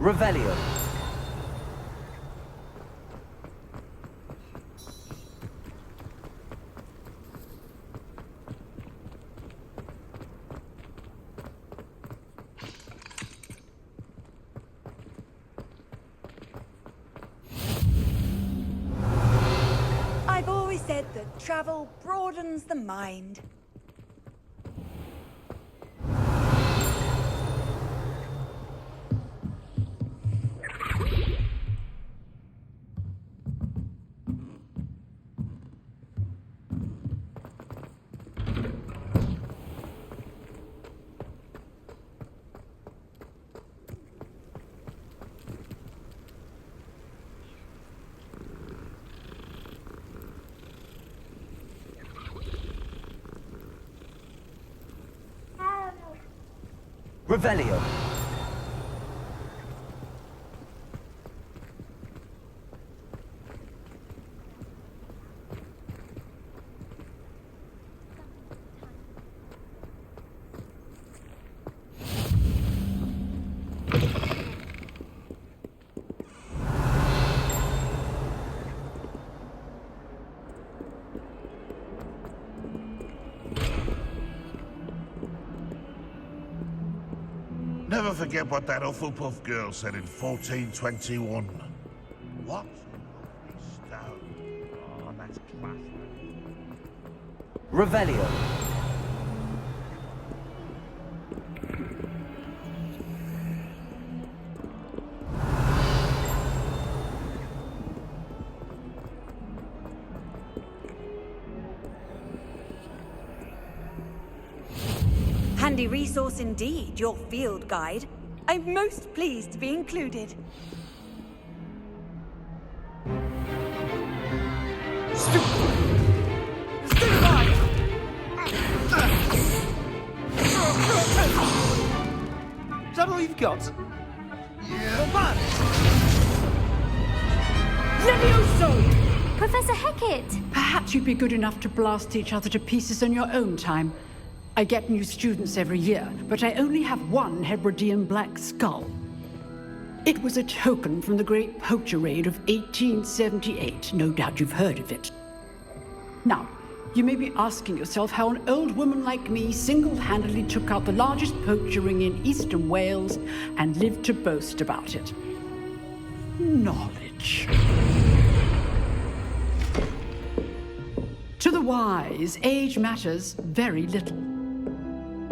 Revelio. I've always said that travel broadens the mind. Revelio. Never forget what that Hufflepuff girl said in 1421. What? Stone. Oh, that's class. Revelio. Handy resource indeed, your field guide. I'm most pleased to be included. Is that all you've got? Levioso! Professor Hecat! Perhaps you'd be good enough to blast each other to pieces on your own time. I get new students every year, but I only have one Hebridean black skull. It was a token from the Great Poacher Raid of 1878. No doubt you've heard of it. Now, you may be asking yourself how an old woman like me single-handedly took out the largest poacher ring in eastern Wales and lived to boast about it. Knowledge. To the wise, age matters very little.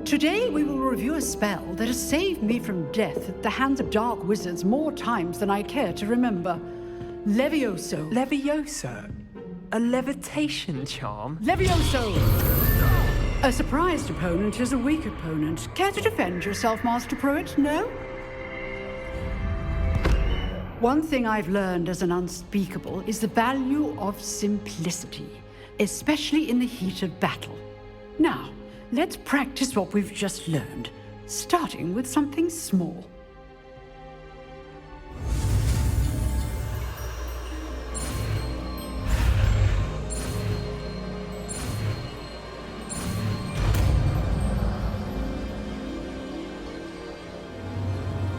Today we will review a spell that has saved me from death at the hands of dark wizards more times than I care to remember. Levioso. Levioso? A levitation charm? Levioso! A surprised opponent is a weak opponent. Care to defend yourself, Master Pruitt? No? One thing I've learned as an unspeakable is the value of simplicity, especially in the heat of battle. Now, let's practice what we've just learned, starting with something small.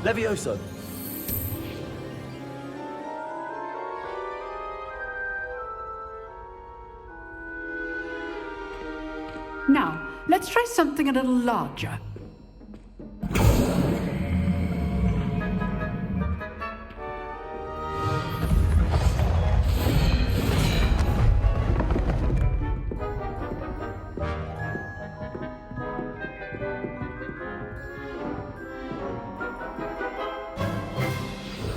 Levioso. Now, let's try something a little larger.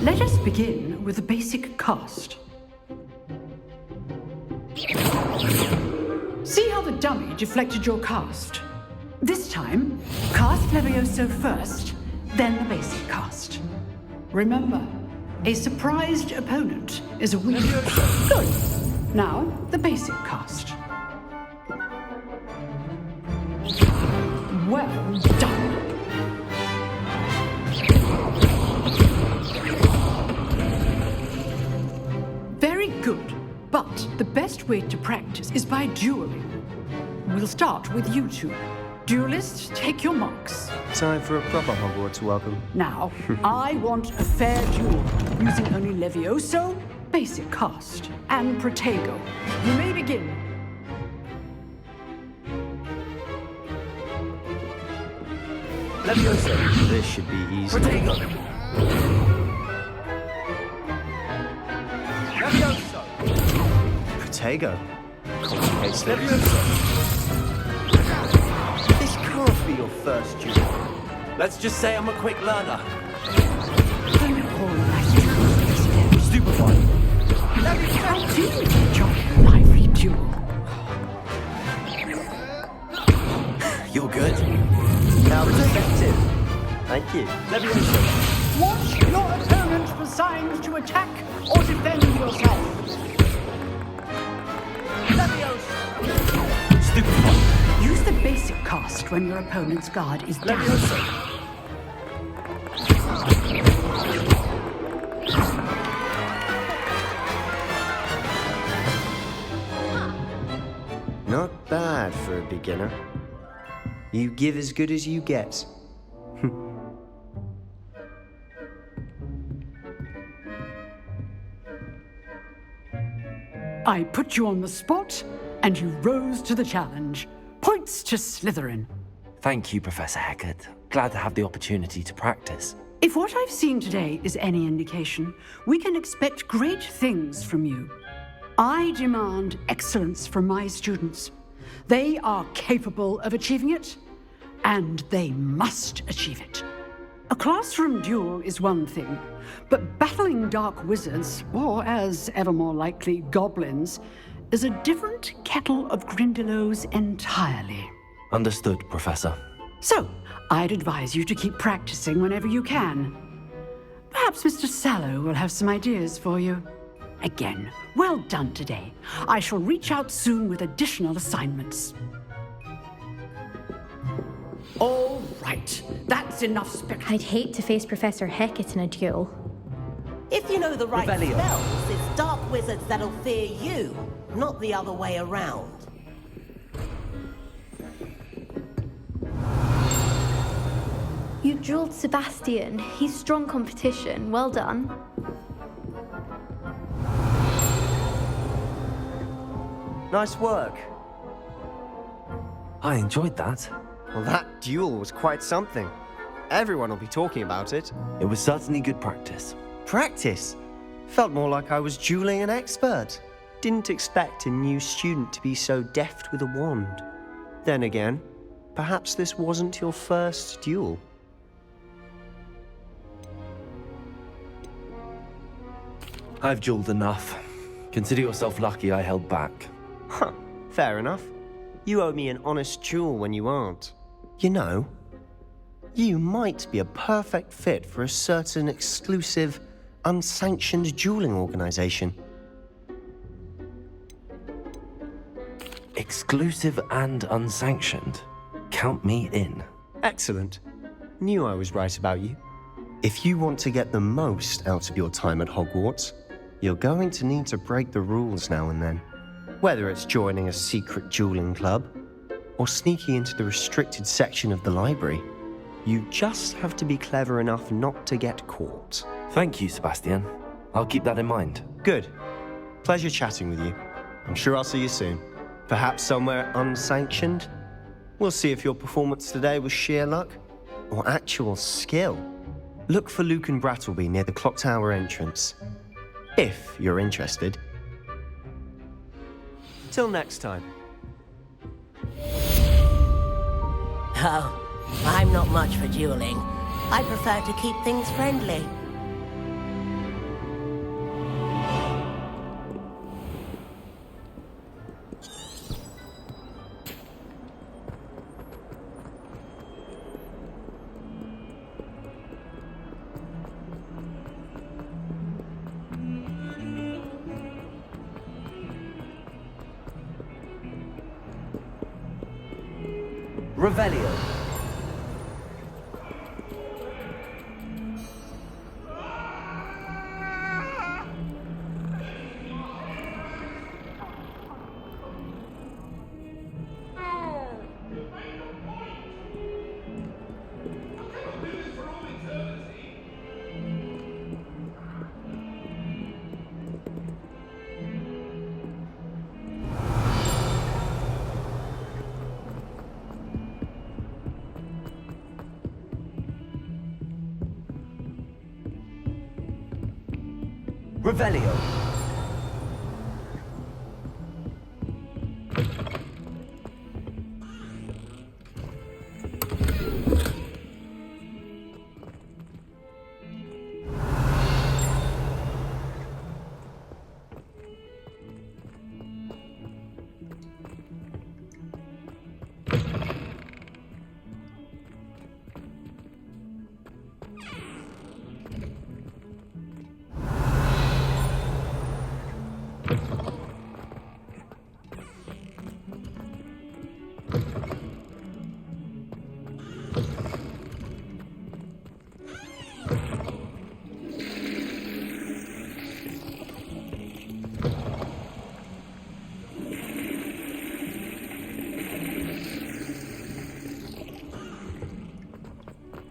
Let us begin with a basic cast. See how the dummy deflected your cast? This time, cast Levioso first, then the basic cast. Remember, a surprised opponent is a weak... Good. Now, the basic cast. Well done. Very good. But the best way to practice is by dueling. We'll start with you two. Duelists, take your marks. Time for a proper Hogwarts welcome. Now, I want a fair duel, using only Levioso, basic cast, and Protego. You may begin. Levioso. This should be easy. Protego. Levioso. Protego. Complicates things. Levioso. This can't be your first duel. Let's just say I'm a quick learner. All right, Stupefied. how do you enjoy a lively duel? You're good. Now effective. Thank you. Levioso. Watch your opponent for signs to attack or defend yourself. Levioso. Stupefied. Use the basic cast when your opponent's guard is down. Levioso. Not bad for a beginner. You give as good as you get. I put you on the spot, and you rose to the challenge. Points to Slytherin. Thank you, Professor Hecat. Glad to have the opportunity to practice. If what I've seen today is any indication, we can expect great things from you. I demand excellence from my students. They are capable of achieving it, and they must achieve it. A classroom duel is one thing, but battling dark wizards, or as ever more likely, goblins, is a different kettle of Grindylows entirely. Understood, Professor. So, I'd advise you to keep practicing whenever you can. Perhaps Mr. Sallow will have some ideas for you. Again, well done today. I shall reach out soon with additional assignments. All right, that's enough spectacle. I'd hate to face Professor Hecat in a duel. If you know the right Revelio. spells, it's dark wizards that'll fear you, not the other way around. You dueled Sebastian. He's strong competition. Well done. Nice work. I enjoyed that. Well, that duel was quite something. Everyone will be talking about it. It was certainly good practice. Practice? Felt more like I was dueling an expert. Didn't expect a new student to be so deft with a wand. Then again, perhaps this wasn't your first duel. I've dueled enough. Consider yourself lucky I held back. Huh, fair enough. You owe me an honest duel when you aren't. You know, you might be a perfect fit for a certain exclusive, unsanctioned dueling organization. Exclusive and unsanctioned. Count me in. Excellent. Knew I was right about you. If you want to get the most out of your time at Hogwarts, you're going to need to break the rules now and then. Whether it's joining a secret dueling club, or sneaking into the restricted section of the library, you just have to be clever enough not to get caught. Thank you, Sebastian. I'll keep that in mind. Good. Pleasure chatting with you. I'm sure I'll see you soon. Perhaps somewhere unsanctioned? We'll see if your performance today was sheer luck or actual skill. Look for Luke and Brattleby near the clock tower entrance, if you're interested. Till next time. Oh, I'm not much for dueling. I prefer to keep things friendly. Revelio. Revelio.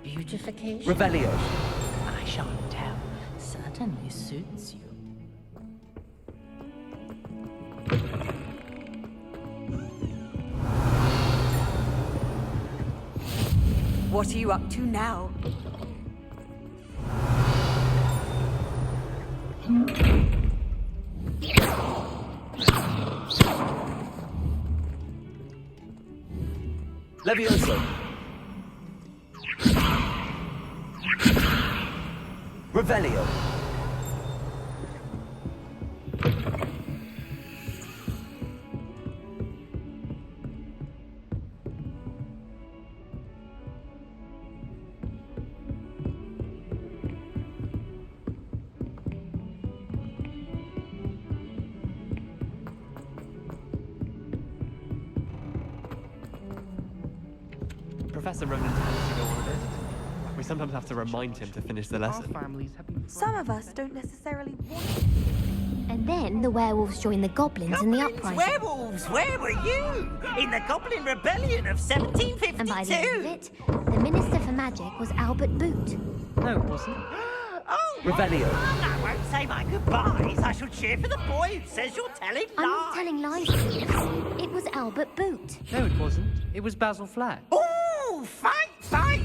Beautification? Revelio. I shan't tell. Certainly suits you. What are you up to now? Levioso. Revelio. Professor Ronan tends to go on a bit. We sometimes have to remind him to finish the lesson. Some of us don't necessarily want. And then the werewolves joined the goblins in the uprising. Werewolves, where were you? In the Goblin Rebellion of 1752? And by the end of it, the Minister for Magic was Albert Boot. No, it wasn't. Oh, Revelio. I won't say my goodbyes. I shall cheer for the boy who says you're telling lies. I'm not telling lies, please. It was Albert Boot. No, it wasn't. It was Basil Flack. Ooh, fight!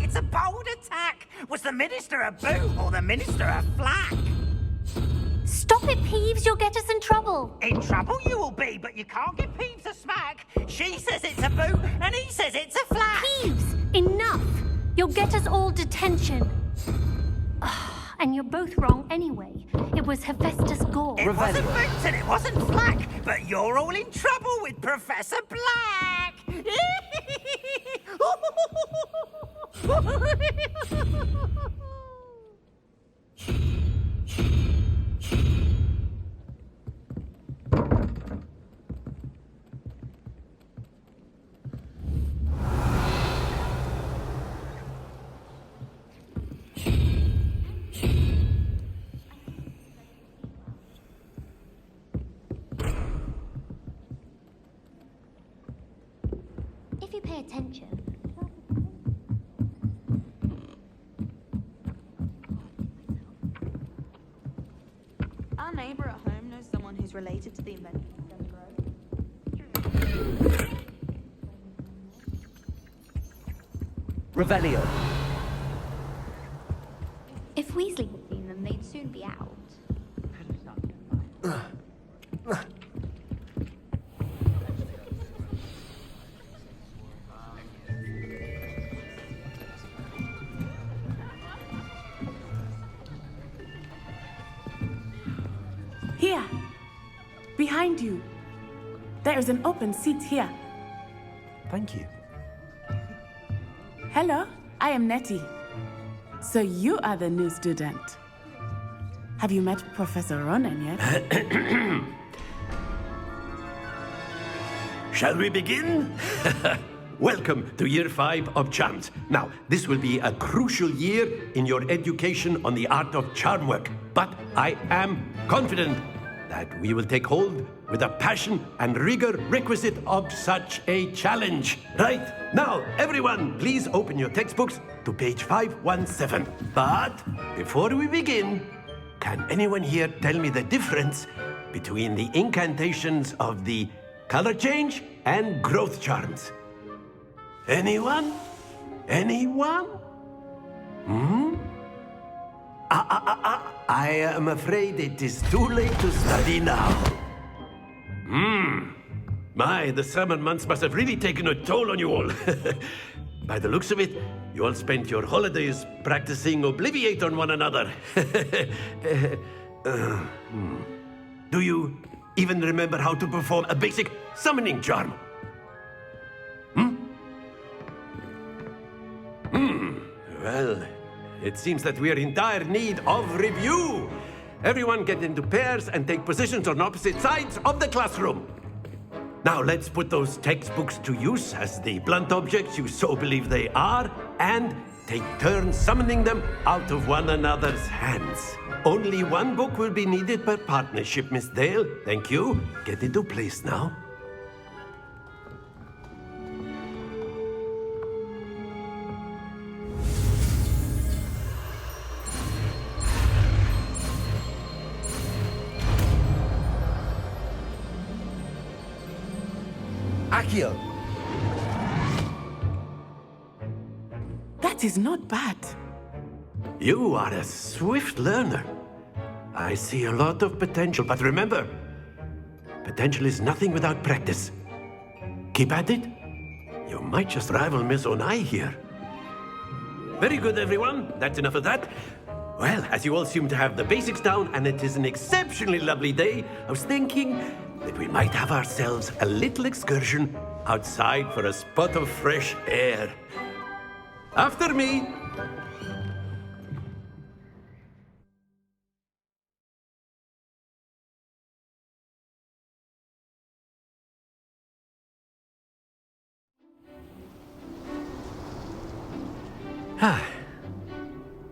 It's a bold attack. Was the Minister a boot or the Minister a flack? Stop it, Peeves. You'll get us in trouble. In trouble you will be, but you can't give Peeves a smack. She says it's a boot, and he says it's a flack. Peeves, enough. You'll get us all detention. And you're both wrong anyway. It was Hephaestus Gore. It wasn't boot and it wasn't flack, but you're all in trouble with Professor Black. If you pay attention. Our neighbor at home knows someone who's related to the inventor. Revelio. If Weasley had seen them, they'd soon be out. Here, behind you. There is an open seat here. Thank you. Hello, I am Nettie. So you are the new student. Have you met Professor Ronan yet? Shall we begin? Welcome to Year 5 of Charms. Now, this will be a crucial year in your education on the art of charm work. But I am confident that we will take hold with the passion and rigor requisite of such a challenge. Right, now, everyone, please open your textbooks to page 517. But before we begin, can anyone here tell me the difference between the incantations of the color change and growth charms? Anyone? Anyone? I am afraid it is too late to study now. My, the summer months must have really taken a toll on you all. By the looks of it, you all spent your holidays practicing Obliviate on one another. Do you even remember how to perform a basic summoning charm? Well, it seems that we are in dire need of review. Everyone get into pairs and take positions on opposite sides of the classroom. Now let's put those textbooks to use as the blunt objects you so believe they are, and take turns summoning them out of one another's hands. Only one book will be needed per partnership, Miss Dale. Thank you. Get into place now. Accio. That is not bad. You are a swift learner. I see a lot of potential, but remember, potential is nothing without practice. Keep at it. You might just rival Miss Onai here. Very good, everyone. That's enough of that. Well, as you all seem to have the basics down, and it is an exceptionally lovely day, I was thinking that we might have ourselves a little excursion outside for a spot of fresh air. After me.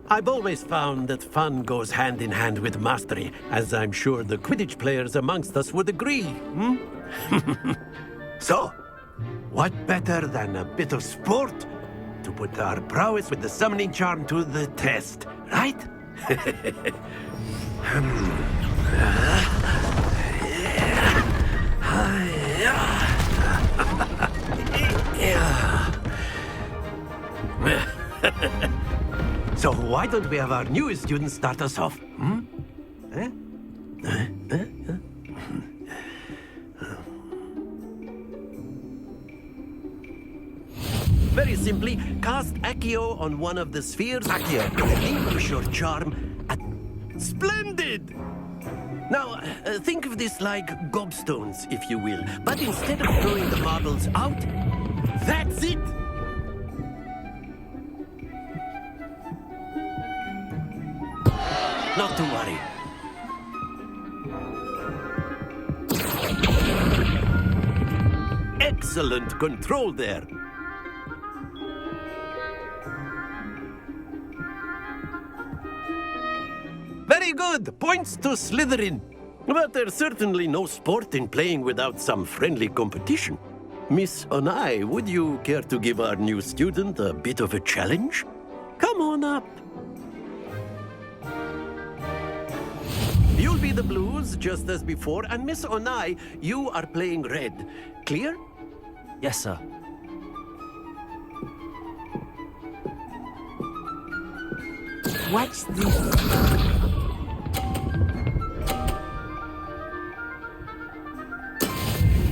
I've always found that fun goes hand in hand with mastery, as I'm sure the Quidditch players amongst us would agree. So, what better than a bit of sport to put our prowess with the summoning charm to the test, right? So why don't we have our newest student start us off? Very simply, cast Accio on one of the spheres. Accio. Relinquish your charm. Splendid! Now, think of this like gobstones, if you will. But instead of throwing the marbles out, that's it! Not to worry. Excellent control there. Very good. Points to Slytherin. But there's certainly no sport in playing without some friendly competition. Miss Onai, would you care to give our new student a bit of a challenge? Come on up. You'll be the blues, just as before, and Miss Onai, you are playing red. Clear? Yes, sir. Watch this.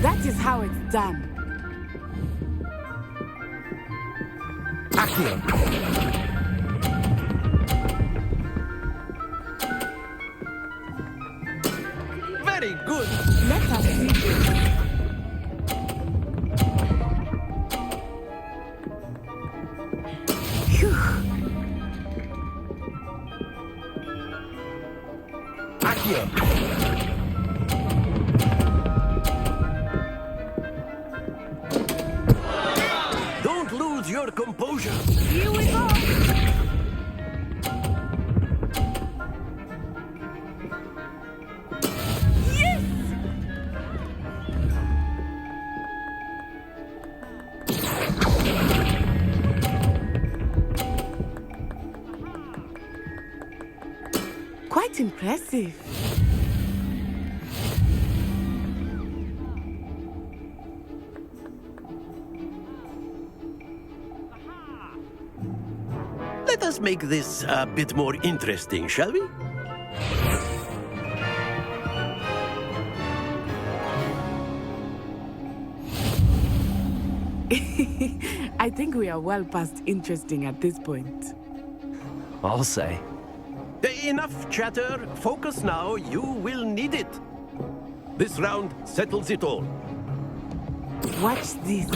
That is how it's done. Accio. Very good. Let us see this. Phew. Accio. Don't lose your composure. Here we go. Quite impressive. Let us make this a bit more interesting, shall we? I think we are well past interesting at this point. I'll say. Enough chatter. Focus now. You will need it. This round settles it all. Watch this.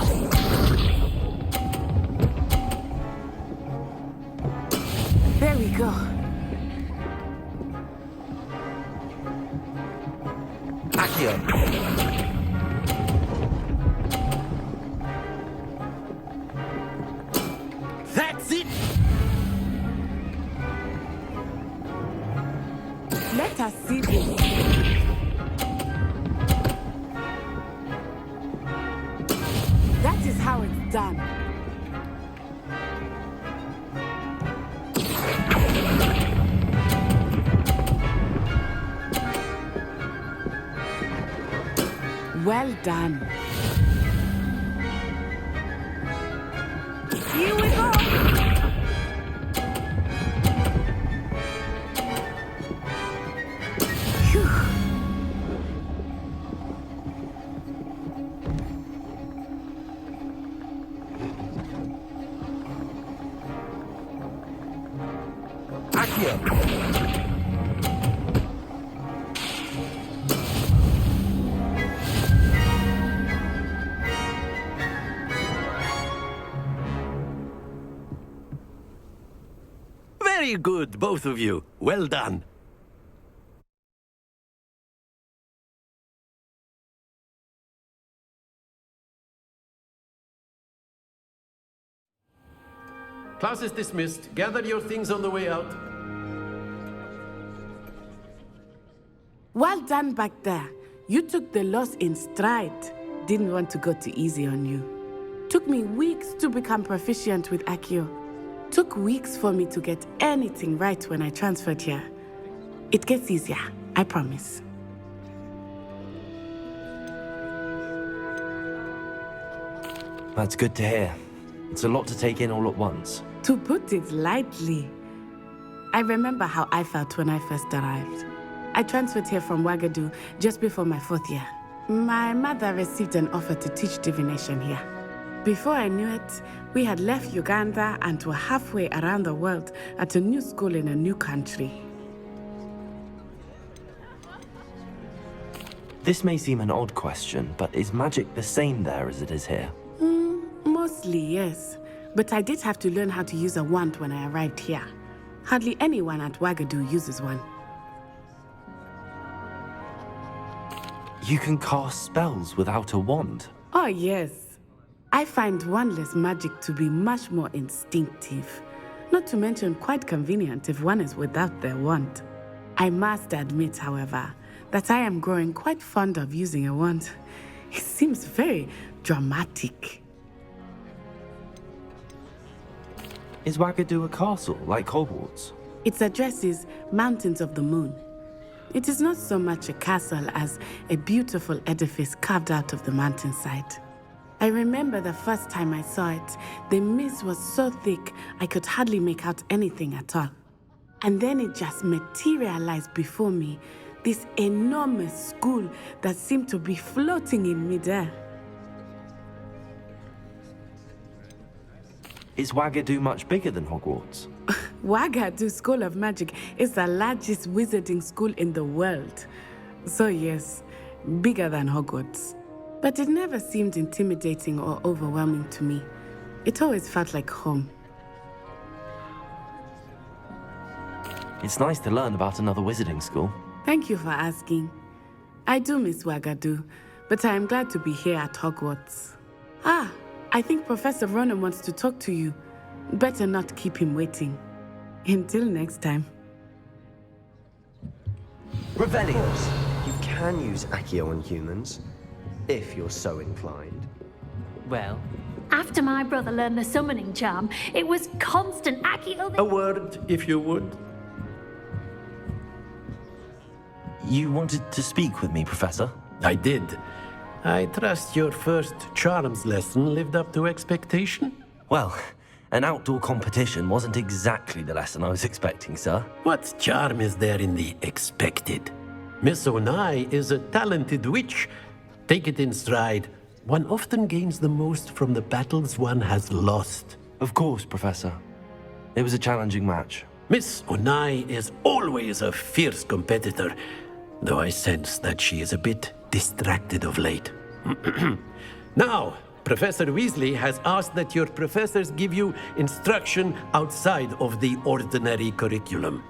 There we go. Accio. That's it! Let us see this. That is how it's done. Well done. Here we go. Phew. Accio. Very good, both of you. Well done. Class is dismissed. Gather your things on the way out. Well done back there. You took the loss in stride. Didn't want to go too easy on you. Took me weeks to become proficient with Accio. Took weeks for me to get anything right when I transferred here. It gets easier, I promise. That's good to hear. It's a lot to take in all at once. To put it lightly, I remember how I felt when I first arrived. I transferred here from Ouagadougou just before my 4th year. My mother received an offer to teach divination here. Before I knew it, we had left Uganda and were halfway around the world at a new school in a new country. This may seem an odd question, but is magic the same there as it is here? Mostly, yes. But I did have to learn how to use a wand when I arrived here. Hardly anyone at Ouagadougou uses one. You can cast spells without a wand? Oh, yes. I find wandless magic to be much more instinctive. Not to mention quite convenient if one is without their wand. I must admit, however, that I am growing quite fond of using a wand. It seems very dramatic. Is Ouagadougou a castle, like Hogwarts? Its address is Mountains of the Moon. It is not so much a castle as a beautiful edifice carved out of the mountainside. I remember the first time I saw it, the mist was so thick I could hardly make out anything at all. And then it just materialized before me, this enormous school that seemed to be floating in midair. Is Ouagadougou much bigger than Hogwarts? Ouagadougou School of Magic is the largest wizarding school in the world. So yes, bigger than Hogwarts. But it never seemed intimidating or overwhelming to me. It always felt like home. It's nice to learn about another wizarding school. Thank you for asking. I do miss Ouagadougou, but I am glad to be here at Hogwarts. Ah, I think Professor Ronan wants to talk to you. Better not keep him waiting. Until next time. Revelios, you can use Accio on humans, if you're so inclined. Well, After my brother learned the summoning charm, it was constant Accio. A word, if you would. You wanted to speak with me, Professor? I did. I trust your first charms lesson lived up to expectation? Well, an outdoor competition wasn't exactly the lesson I was expecting, sir. What charm is there in the expected? Miss Onai is a talented witch. Take it in stride. one often gains the most from the battles one has lost. Of course, Professor. It was a challenging match. Miss Onai is always a fierce competitor, though I sense that she is a bit distracted of late. Now, Professor Weasley has asked that your professors give you instruction outside of the ordinary curriculum.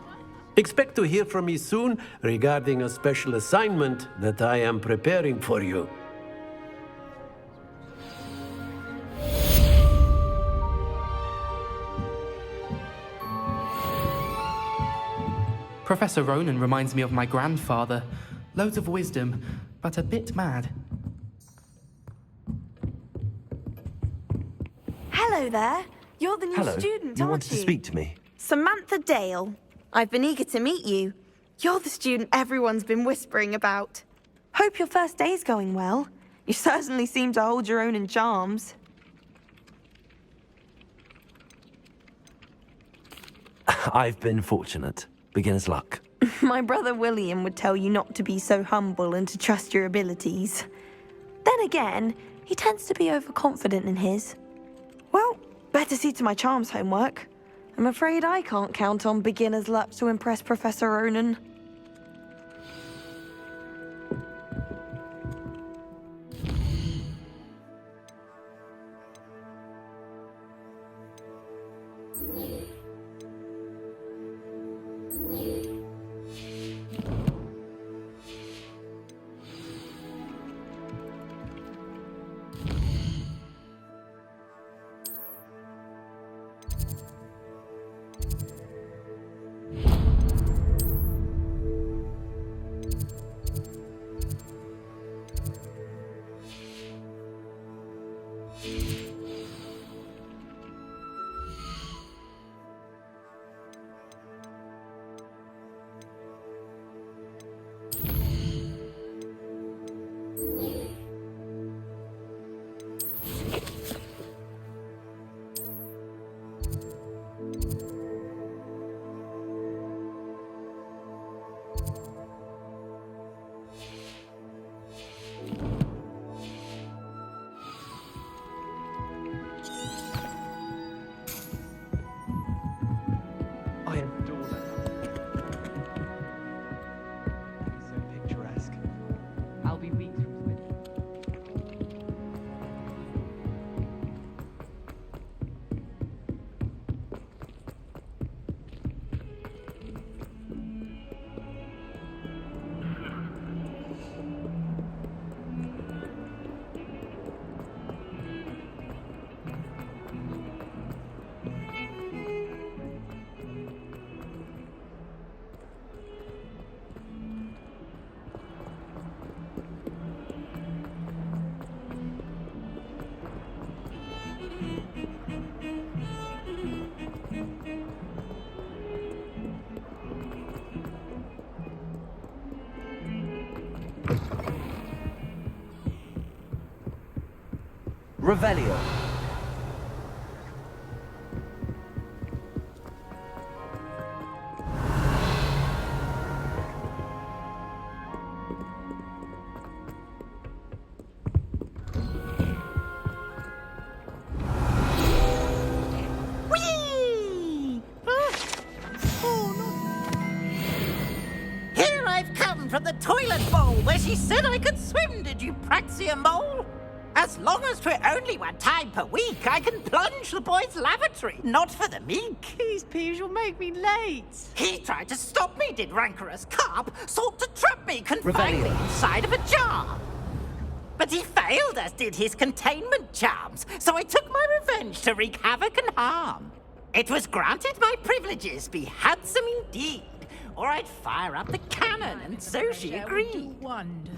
Expect to hear from me soon regarding a special assignment that I am preparing for you. Professor Ronan reminds me of my grandfather. Loads of wisdom, but a bit mad. Hello there. You're the new Hello. student, You aren't wanted you? to speak to me? Samantha Dale. I've been eager to meet you. You're the student everyone's been whispering about. Hope your first day's going well. You certainly seem to hold your own in charms. I've been fortunate. Beginner's luck. My brother William would tell you not to be so humble and to trust your abilities. Then again, he tends to be overconfident in his. Well, better see to my charms homework. I'm afraid I can't count on beginner's luck to impress Professor Ronan. I adore that. It's so picturesque. I'll be weeks from Sweden. Revelio. Whee! Here I've come from the toilet bowl where she said I could swim, did you Praxia Mole? As long as for only one time per week, I can plunge the boy's lavatory, not for the meek. These peeves will make me late. He tried to stop me, did rancorous carp, sought to trap me, confine me inside of a jar. But he failed, as did his containment charms, so I took my revenge to wreak havoc and harm. It was granted my privileges be handsome indeed, or I'd fire up the cannon, and so she agreed.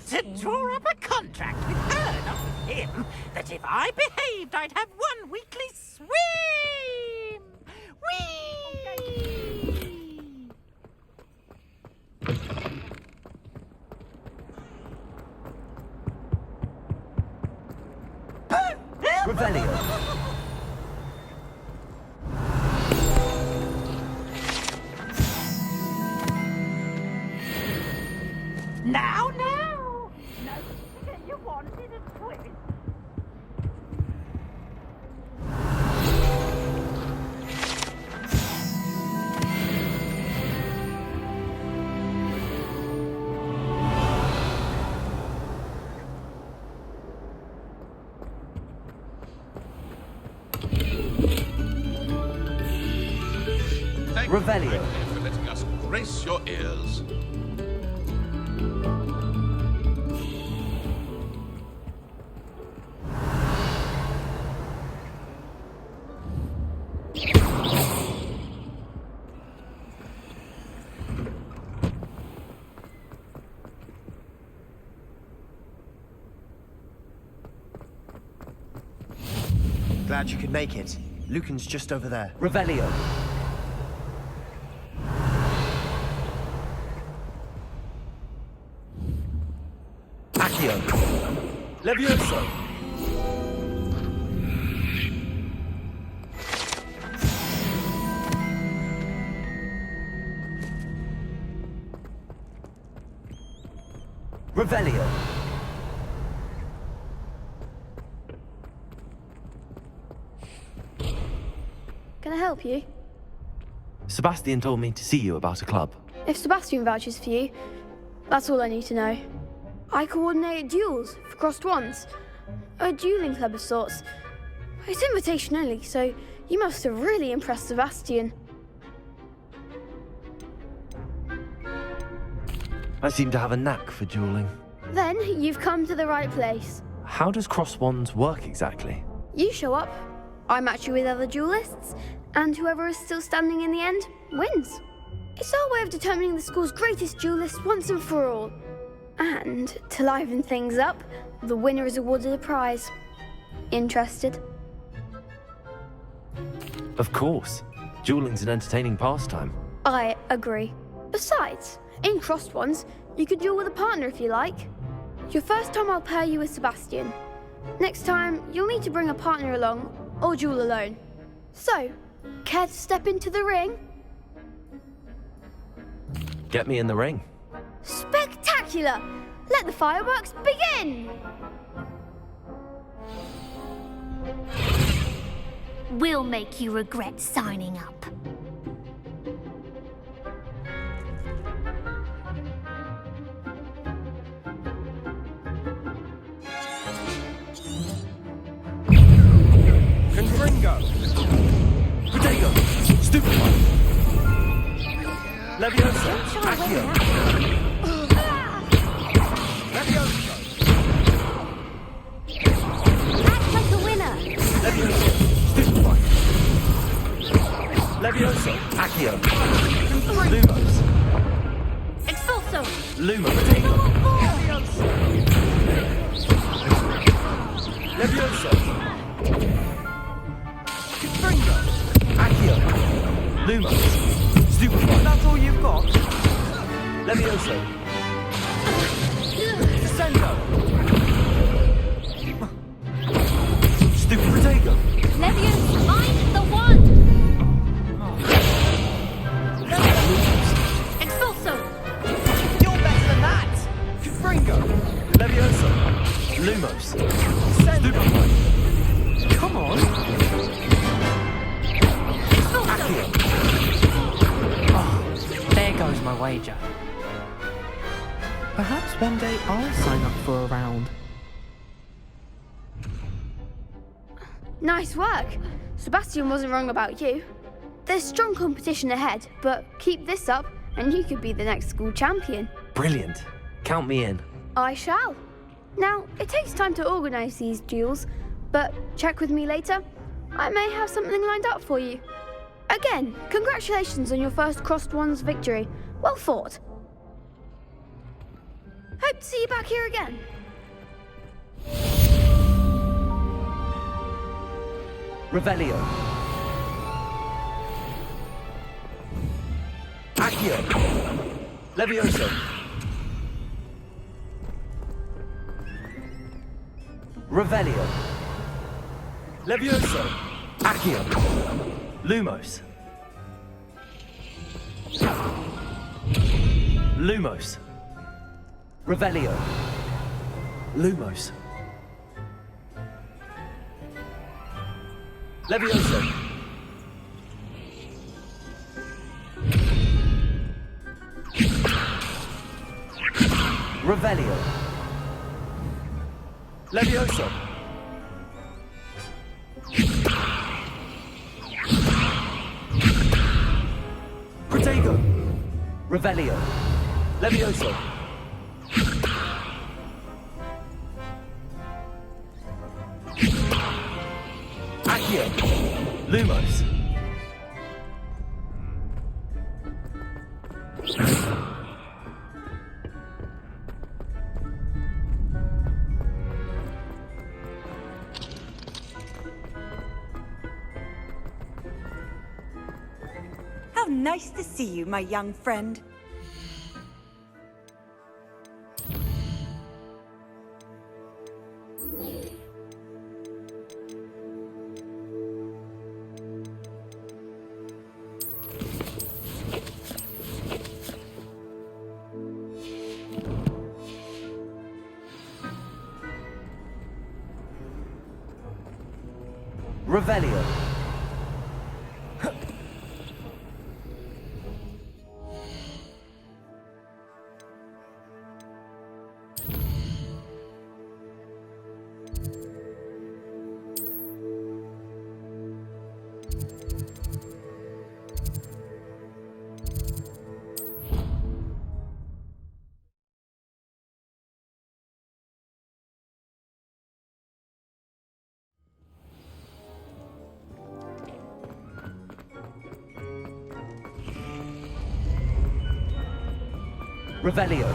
To draw up a contract with her, not with him, that if I behaved, I'd have one weekly swim! Whee! Revelio. Now! No, you wanted a twist. Revelio. for letting us grace your ears. Glad you could make it. Lucan's just over there. Revelio. Accio. Levioso. Revelio. Can I help you? Sebastian told me to see you about a club. If Sebastian vouches for you, that's all I need to know. I coordinate duels for crossed wands. A dueling club of sorts. It's invitation only, so you must have really impressed Sebastian. I seem to have a knack for dueling. Then you've come to the right place. How does cross wands work exactly? You show up, I match you with other duelists, and whoever is still standing in the end wins. It's our way of determining the school's greatest duelist once and for all. And to liven things up, the winner is awarded a prize. Interested? Of course. Dueling's an entertaining pastime. I agree. Besides, in crossed ones, you could duel with a partner if you like. Your first time I'll pair you with Sebastian. Next time, you'll need to bring a partner along, or duel alone. So, care to step into the ring? Get me in the ring. Spectacular! Let the fireworks begin! We'll make you regret signing up. Confringo. Protego. Stupefy. Levioso. Accio. Levioso. Act like a winner. Levioso. Stupefy. Levioso. Accio. Lumos. Expulso. Luma. Protego. Levioso. Confringo. Accio. Lumos. Stupefy. That's all you've got? Levioso. Descendo. Stupid Protego. Levioso, find the wand. Expulso. You're better than that. Confringo. Levioso. Lumos. Stupefy. Come on. Accio. There goes my wager. Perhaps one day I'll sign up for a round. Nice work. Sebastian wasn't wrong about you. There's strong competition ahead, but keep this up and you could be the next school champion. Brilliant. Count me in. I shall. Now, it takes time to organise these duels, but check with me later. I may have something lined up for you. Again, congratulations on your first crossed wands victory. Well fought. Hope to see you back here again. Revelio. Accio. Levioso. Revelio. Levioso. Accio. Lumos. Lumos. Revelio. Lumos. Levioso. Revelio. Levioso. Revelio. Levioso. Accio. Lumos. How nice to see you, my young friend. Revelio. Revelio.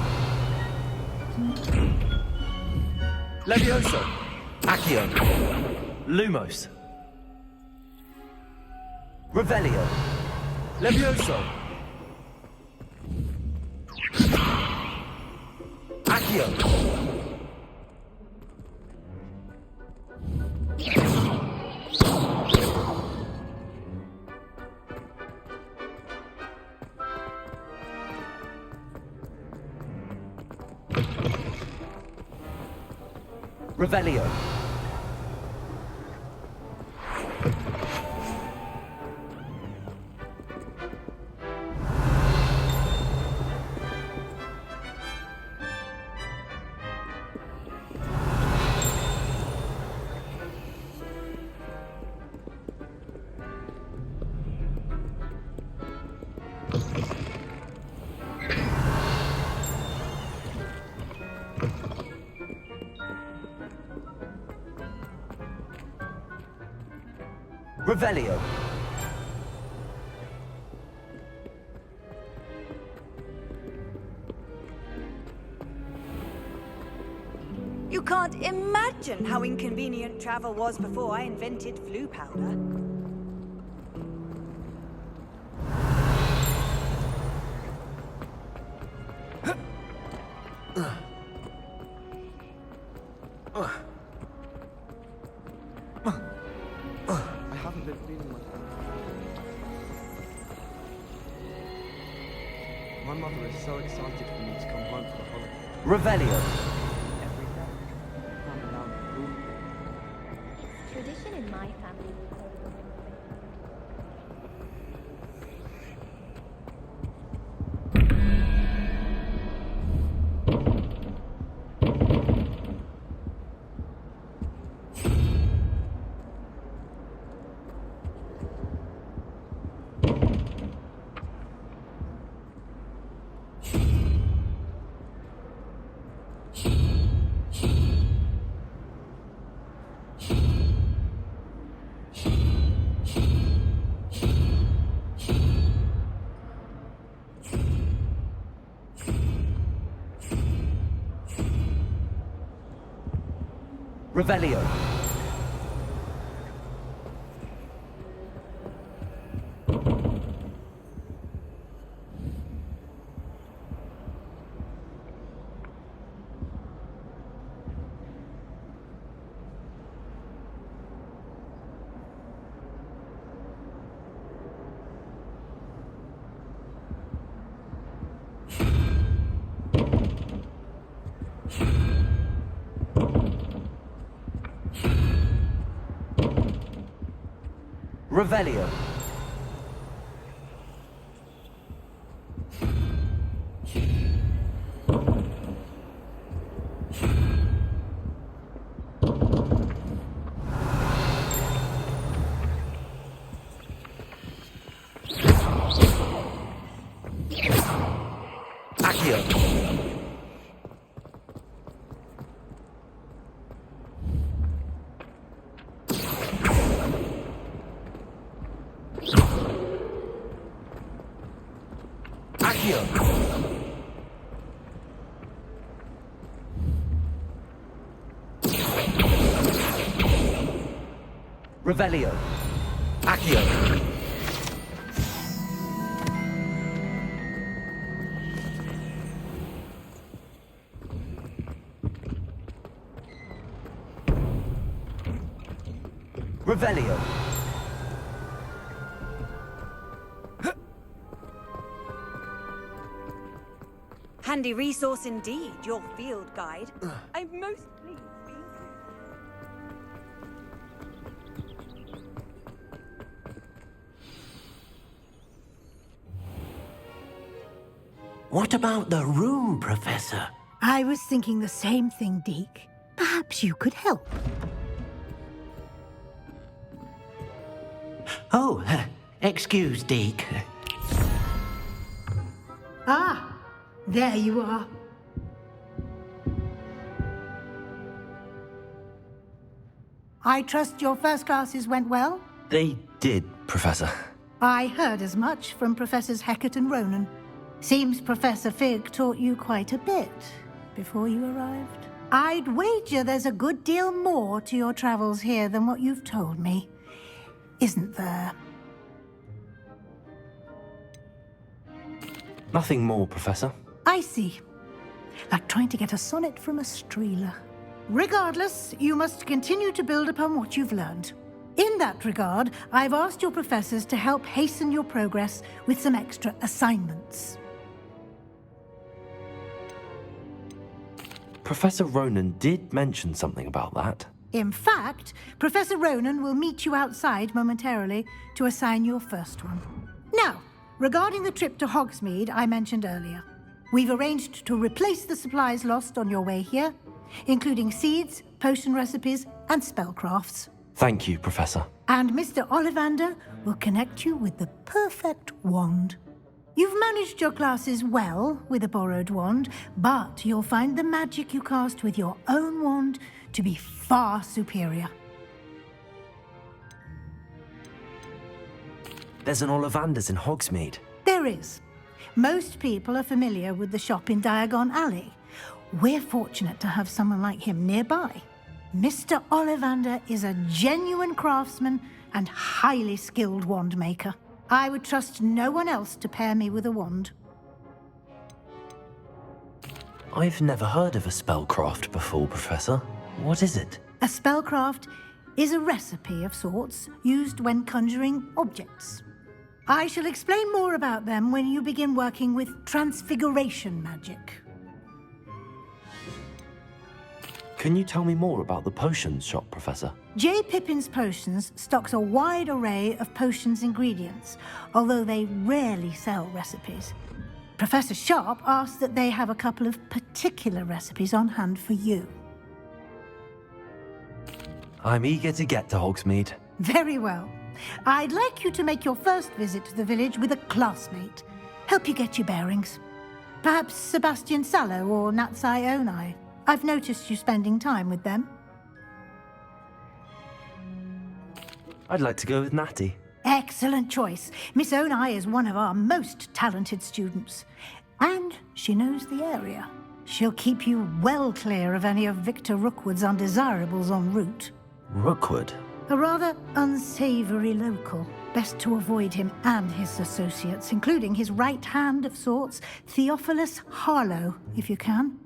Levioso. Accio. Lumos. Revelio. Levioso. Accio. Revelio. Revelio. You can't imagine how inconvenient travel was before I invented flu powder. I haven't been feeling much. My mother is so excited for me to come home for the holiday. Revelio. Every day, I'm allowed to do It's tradition in my family. Revelio. Revelio. Accio! Revelio! Accio! Revelio! Handy resource indeed, your field guide. I'm most pleased being... What about the room, Professor? I was thinking the same thing, Deke. Perhaps you could help. Oh, excuse, Deke. Ah, there you are. I trust your first classes went well? They did, Professor. I heard as much from Professors Hecat and Ronan. Seems Professor Fig taught you quite a bit before you arrived. I'd wager there's a good deal more to your travels here than what you've told me. Isn't there? Nothing more, Professor. I see. Like trying to get a sonnet from a streeler. Regardless, you must continue to build upon what you've learned. In that regard, I've asked your professors to help hasten your progress with some extra assignments. Professor Ronan did mention something about that. In fact, Professor Ronan will meet you outside momentarily to assign your first one. Now, regarding the trip to Hogsmeade I mentioned earlier, we've arranged to replace the supplies lost on your way here, including seeds, potion recipes, and spellcrafts. Thank you, Professor. And Mr. Ollivander will connect you with the perfect wand. You've managed your classes well with a borrowed wand, but you'll find the magic you cast with your own wand to be far superior. There's an Ollivander's in Hogsmeade. There is. Most people are familiar with the shop in Diagon Alley. We're fortunate to have someone like him nearby. Mr. Ollivander is a genuine craftsman and highly skilled wand maker. I would trust no one else to pair me with a wand. I've never heard of a spellcraft before, Professor. What is it? A spellcraft is a recipe of sorts used when conjuring objects. I shall explain more about them when you begin working with transfiguration magic. Can you tell me more about the potions shop, Professor? J. Pippin's Potions stocks a wide array of potions ingredients, although they rarely sell recipes. Professor Sharp asks that they have a couple of particular recipes on hand for you. I'm eager to get to Hogsmeade. Very well. I'd like you to make your first visit to the village with a classmate. Help you get your bearings. Perhaps Sebastian Sallow or Natsai Onai. I've noticed you spending time with them. I'd like to go with Natty. Excellent choice. Miss Onai is one of our most talented students. And she knows the area. She'll keep you well clear of any of Victor Rookwood's undesirables en route. Rookwood? A rather unsavory local. Best to avoid him and his associates, including his right hand of sorts, Theophilus Harlow, if you can.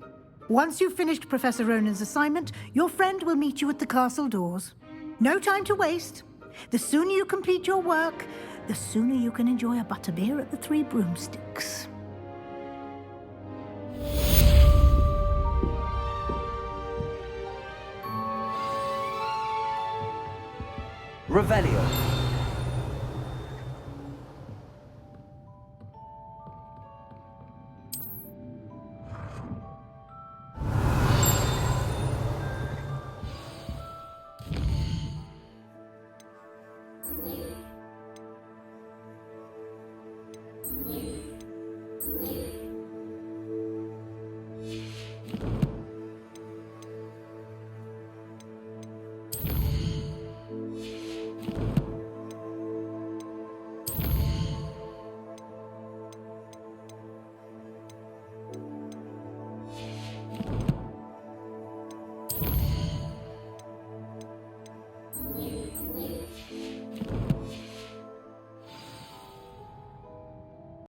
Once you've finished Professor Ronan's assignment, your friend will meet you at the castle doors. No time to waste. The sooner you complete your work, the sooner you can enjoy a butterbeer at the Three Broomsticks. Revelio.